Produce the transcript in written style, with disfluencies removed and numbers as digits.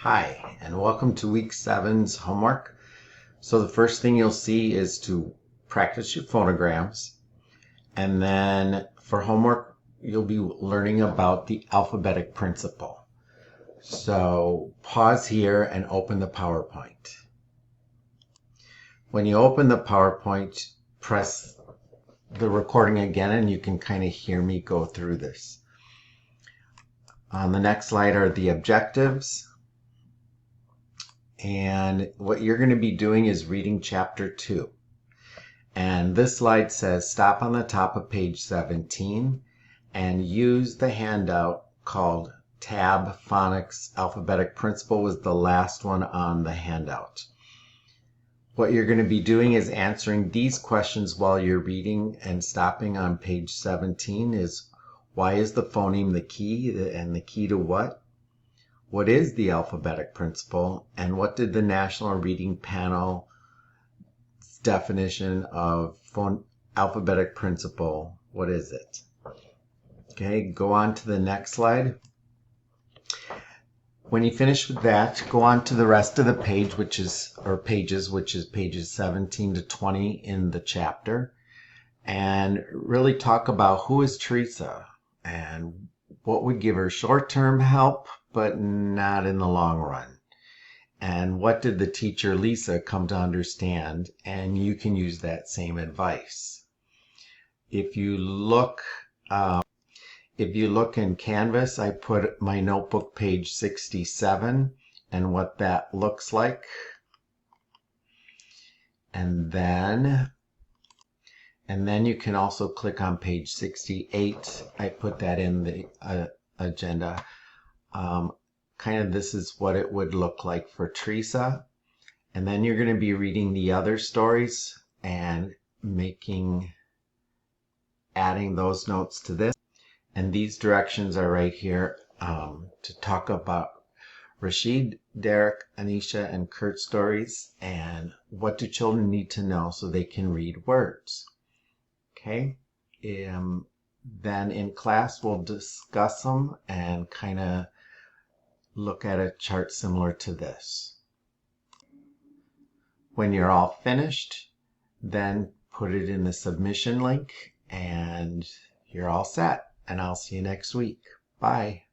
Hi, and welcome to week 7's homework. So the first thing you'll see is to practice your phonograms. And then for homework, you'll be learning about the alphabetic principle. So pause here and open the PowerPoint. When you open the PowerPoint, press the recording again and you can kind of hear me go through this. On the next slide are the objectives. And what you're going to be doing is reading chapter 2. And this slide says stop on the top of page 17 and use the handout called Tab Phonics Alphabetic Principle was the last one on the handout. What you're going to be doing is answering these questions while you're reading, and stopping on page 17 is why is the phoneme the key, and the key to what? What is the alphabetic principle, and what did the National Reading Panel's definition of alphabetic principle, what is it? Okay, go on to the next slide. When you finish with that, go on to the rest of the page, which is pages 17 to 20 in the chapter, and really talk about who is Teresa and what would give her short-term help but not in the long run. And what did the teacher Lisa come to understand? And you can use that same advice. If you look in Canvas, I put my notebook page 67 and what that looks like. And then you can also click on page 68. I put that in the agenda. Kind of this is what it would look like for Teresa. And then you're going to be reading the other stories and adding those notes to this. And these directions are right here to talk about Rashid, Derek, Anisha, and Kurt's stories and what do children need to know so they can read words. Okay. Then in class we'll discuss them and kind of look at a chart similar to this. When you're all finished, then put it in the submission link and you're all set. And I'll see you next week. Bye.